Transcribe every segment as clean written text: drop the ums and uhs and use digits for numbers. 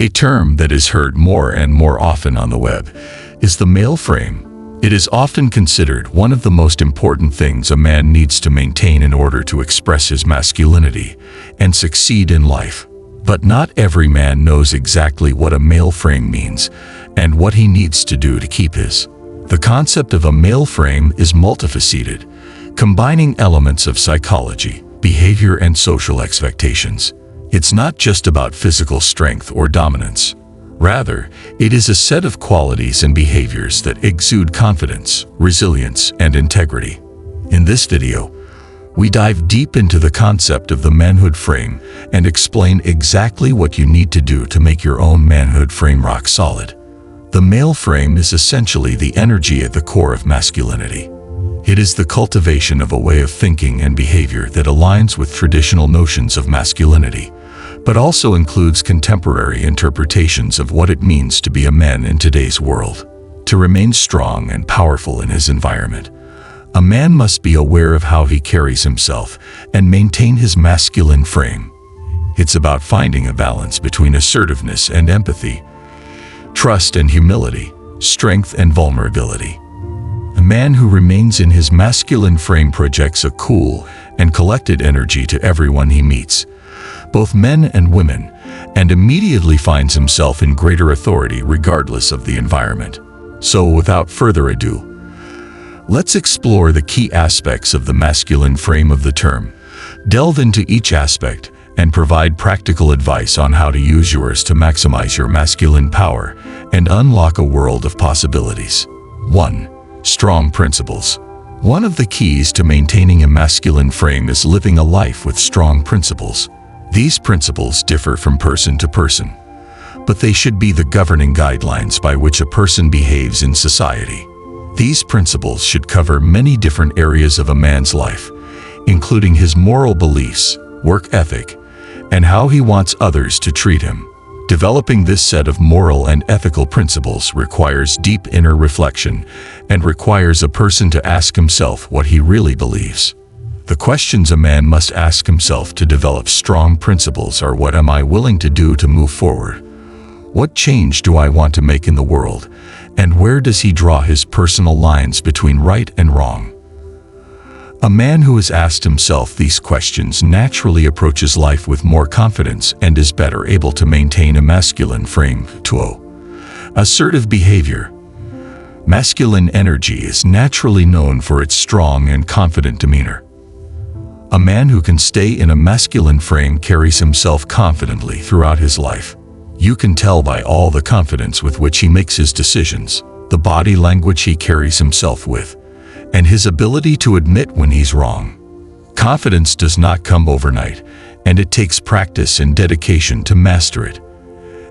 A term that is heard more and more often on the web is the male frame. It is often considered one of the most important things a man needs to maintain in order to express his masculinity and succeed in life. But not every man knows exactly what a male frame means and what he needs to do to keep his. The concept of a male frame is multifaceted, combining elements of psychology, behavior, and social expectations. It's not just about physical strength or dominance. Rather, it is a set of qualities and behaviors that exude confidence, resilience, and integrity. In this video, we dive deep into the concept of the manhood frame and explain exactly what you need to do to make your own manhood frame rock solid. The male frame is essentially the energy at the core of masculinity. It is the cultivation of a way of thinking and behavior that aligns with traditional notions of masculinity, but also includes contemporary interpretations of what it means to be a man in today's world. To remain strong and powerful in his environment, a man must be aware of how he carries himself and maintain his masculine frame. It's about finding a balance between assertiveness and empathy, trust and humility, strength and vulnerability. A man who remains in his masculine frame projects a cool and collected energy to everyone he meets, both men and women, and immediately finds himself in greater authority regardless of the environment. So without further ado, let's explore the key aspects of the masculine frame of the term, delve into each aspect, and provide practical advice on how to use yours to maximize your masculine power and unlock a world of possibilities. 1. Strong principles. One of the keys to maintaining a masculine frame is living a life with strong principles. These principles differ from person to person, but they should be the governing guidelines by which a person behaves in society. These principles should cover many different areas of a man's life, including his moral beliefs, work ethic, and how he wants others to treat him. Developing this set of moral and ethical principles requires deep inner reflection and requires a person to ask himself what he really believes. The questions a man must ask himself to develop strong principles are: what am I willing to do to move forward? What change do I want to make in the world? And where does he draw his personal lines between right and wrong? A man who has asked himself these questions naturally approaches life with more confidence and is better able to maintain a masculine frame. 2. Assertive behavior. Masculine energy is naturally known for its strong and confident demeanor. A man who can stay in a masculine frame carries himself confidently throughout his life. You can tell by all the confidence with which he makes his decisions, the body language he carries himself with, and his ability to admit when he's wrong. Confidence does not come overnight, and it takes practice and dedication to master it.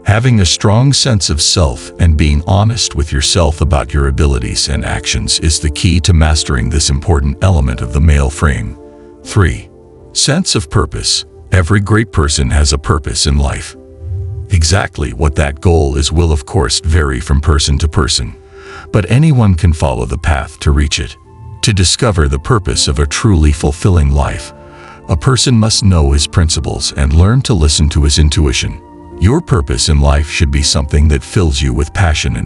Having a strong sense of self and being honest with yourself about your abilities and actions is the key to mastering this important element of the male frame. 3. Sense of purpose. Every great person has a purpose in life. Exactly what that goal is will of course vary from person to person, but anyone can follow the path to reach it. To discover the purpose of a truly fulfilling life, a person must know his principles and learn to listen to his intuition. Your purpose in life should be something that fills you with passion,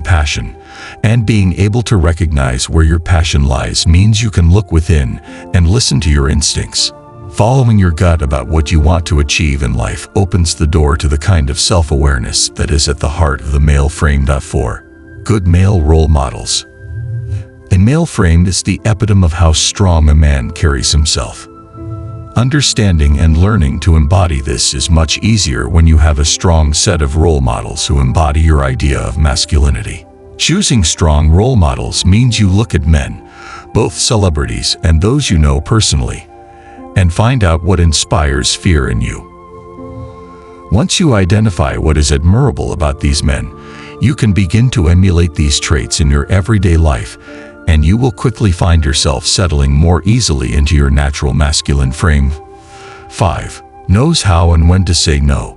and being able to recognize where your passion lies means you can look within and listen to your instincts. Following your gut about what you want to achieve in life opens the door to the kind of self-awareness that is at the heart of the male frame. 4. Good male role models. A male frame is the epitome of how strong a man carries himself. Understanding and learning to embody this is much easier when you have a strong set of role models who embody your idea of masculinity. Choosing strong role models means you look at men, both celebrities and those you know personally, and find out what inspires fear in you. Once you identify what is admirable about these men, you can begin to emulate these traits in your everyday life, and you will quickly find yourself settling more easily into your natural masculine frame. 5. Knows how and when to say no.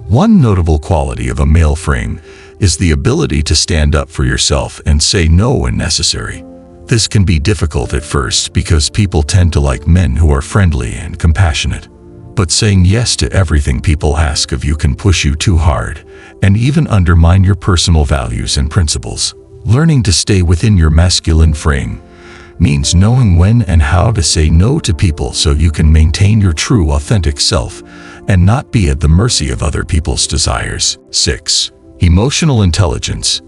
One notable quality of a male frame is the ability to stand up for yourself and say no when necessary. This can be difficult at first because people tend to like men who are friendly and compassionate. But saying yes to everything people ask of you can push you too hard and even undermine your personal values and principles. Learning to stay within your masculine frame means knowing when and how to say no to people so you can maintain your true authentic self and not be at the mercy of other people's desires. 6. Emotional intelligence.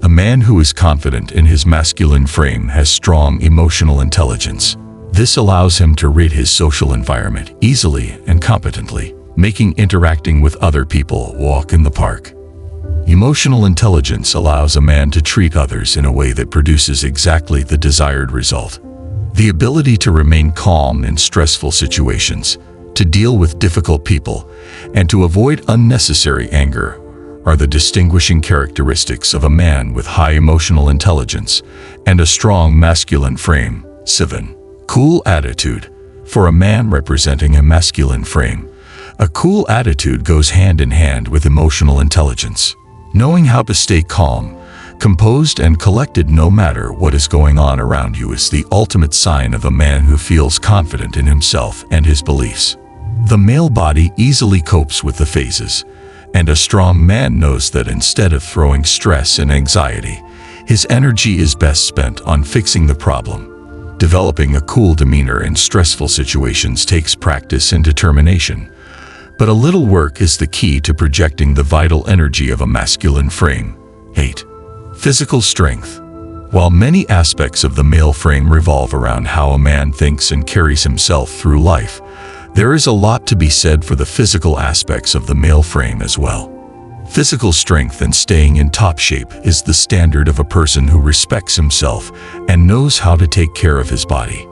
A man who is confident in his masculine frame has strong emotional intelligence. This allows him to read his social environment easily and competently, making interacting with other people a walk in the park. Emotional intelligence allows a man to treat others in a way that produces exactly the desired result. The ability to remain calm in stressful situations, to deal with difficult people, and to avoid unnecessary anger are the distinguishing characteristics of a man with high emotional intelligence and a strong masculine frame. 7. Cool attitude. For a man representing a masculine frame, a cool attitude goes hand in hand with emotional intelligence. Knowing how to stay calm, composed, and collected no matter what is going on around you is the ultimate sign of a man who feels confident in himself and his beliefs. The male body easily copes with the phases, and a strong man knows that instead of throwing stress and anxiety, his energy is best spent on fixing the problem. Developing a cool demeanor in stressful situations takes practice and determination, but a little work is the key to projecting the vital energy of a masculine frame. 8. Physical strength. While many aspects of the male frame revolve around how a man thinks and carries himself through life, there is a lot to be said for the physical aspects of the male frame as well. Physical strength and staying in top shape is the standard of a person who respects himself and knows how to take care of his body.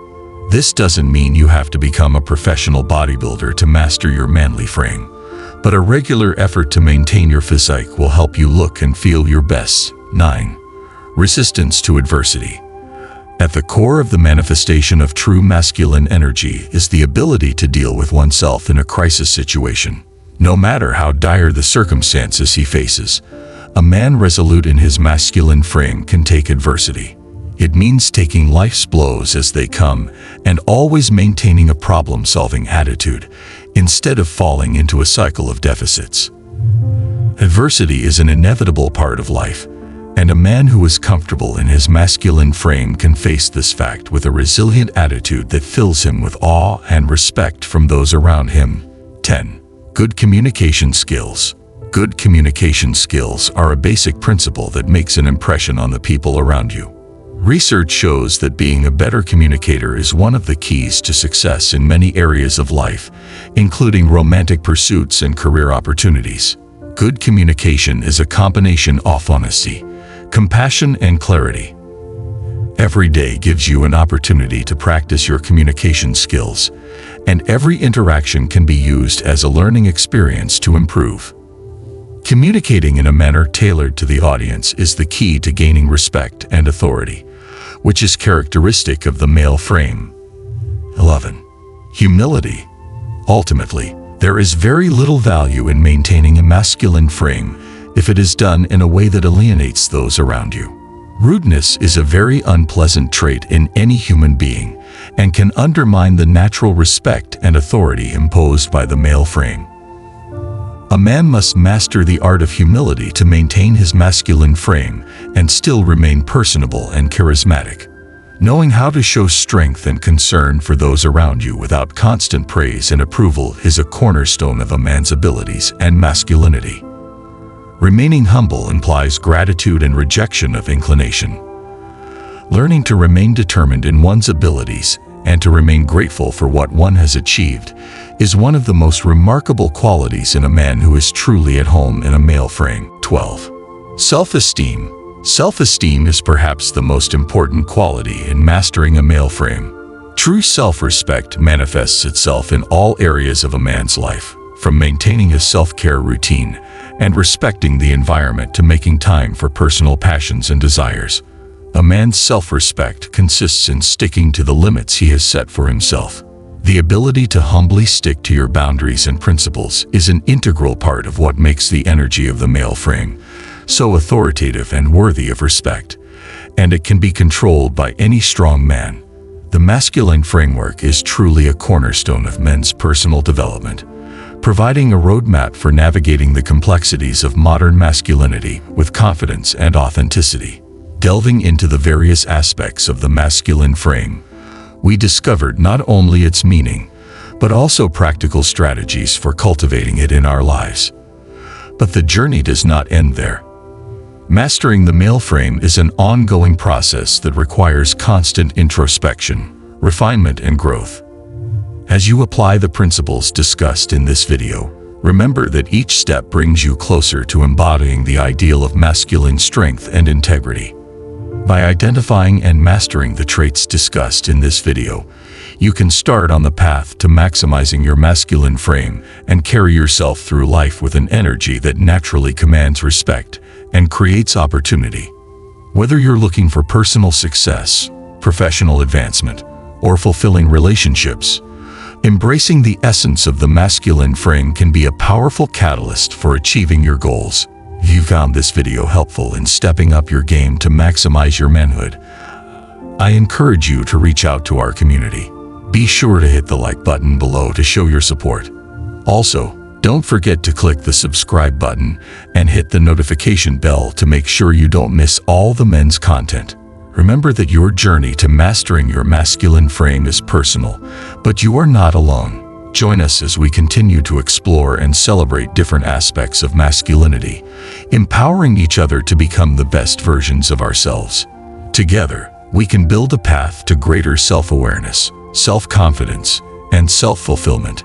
This doesn't mean you have to become a professional bodybuilder to master your manly frame, but a regular effort to maintain your physique will help you look and feel your best. 9. Resistance to adversity. At the core of the manifestation of true masculine energy is the ability to deal with oneself in a crisis situation. No matter how dire the circumstances he faces, a man resolute in his masculine frame can take adversity. It means taking life's blows as they come and always maintaining a problem-solving attitude instead of falling into a cycle of deficits. Adversity is an inevitable part of life, and a man who is comfortable in his masculine frame can face this fact with a resilient attitude that fills him with awe and respect from those around him. 10. Good communication skills. Good communication skills are a basic principle that makes an impression on the people around you. Research shows that being a better communicator is one of the keys to success in many areas of life, including romantic pursuits and career opportunities. Good communication is a combination of honesty, compassion, and clarity. Every day gives you an opportunity to practice your communication skills, and every interaction can be used as a learning experience to improve. Communicating in a manner tailored to the audience is the key to gaining respect and authority, which is characteristic of the male frame. 11. Humility. Ultimately, there is very little value in maintaining a masculine frame if it is done in a way that alienates those around you. Rudeness is a very unpleasant trait in any human being and can undermine the natural respect and authority imposed by the male frame. A man must master the art of humility to maintain his masculine frame and still remain personable and charismatic. Knowing how to show strength and concern for those around you without constant praise and approval is a cornerstone of a man's abilities and masculinity. Remaining humble implies gratitude and rejection of inclination. Learning to remain determined in one's abilities and to remain grateful for what one has achieved is one of the most remarkable qualities in a man who is truly at home in a male frame. 12. Self-esteem. Self-esteem is perhaps the most important quality in mastering a male frame. True self-respect manifests itself in all areas of a man's life, from maintaining his self-care routine and respecting the environment to making time for personal passions and desires. A man's self-respect consists in sticking to the limits he has set for himself. The ability to humbly stick to your boundaries and principles is an integral part of what makes the energy of the male frame so authoritative and worthy of respect, and it can be controlled by any strong man. The masculine framework is truly a cornerstone of men's personal development, providing a roadmap for navigating the complexities of modern masculinity with confidence and authenticity. Delving into the various aspects of the masculine frame, we discovered not only its meaning, but also practical strategies for cultivating it in our lives. But the journey does not end there. Mastering the male frame is an ongoing process that requires constant introspection, refinement, and growth. As you apply the principles discussed in this video, remember that each step brings you closer to embodying the ideal of masculine strength and integrity. By identifying and mastering the traits discussed in this video, you can start on the path to maximizing your masculine frame and carry yourself through life with an energy that naturally commands respect and creates opportunity. Whether you're looking for personal success, professional advancement, or fulfilling relationships, embracing the essence of the masculine frame can be a powerful catalyst for achieving your goals. If you found this video helpful in stepping up your game to maximize your manhood, I encourage you to reach out to our community. Be sure to hit the like button below to show your support. Also, don't forget to click the subscribe button and hit the notification bell to make sure you don't miss all the men's content. Remember that your journey to mastering your masculine frame is personal, but you are not alone. Join us as we continue to explore and celebrate different aspects of masculinity, empowering each other to become the best versions of ourselves. Together, we can build a path to greater self-awareness, self-confidence, and self-fulfillment.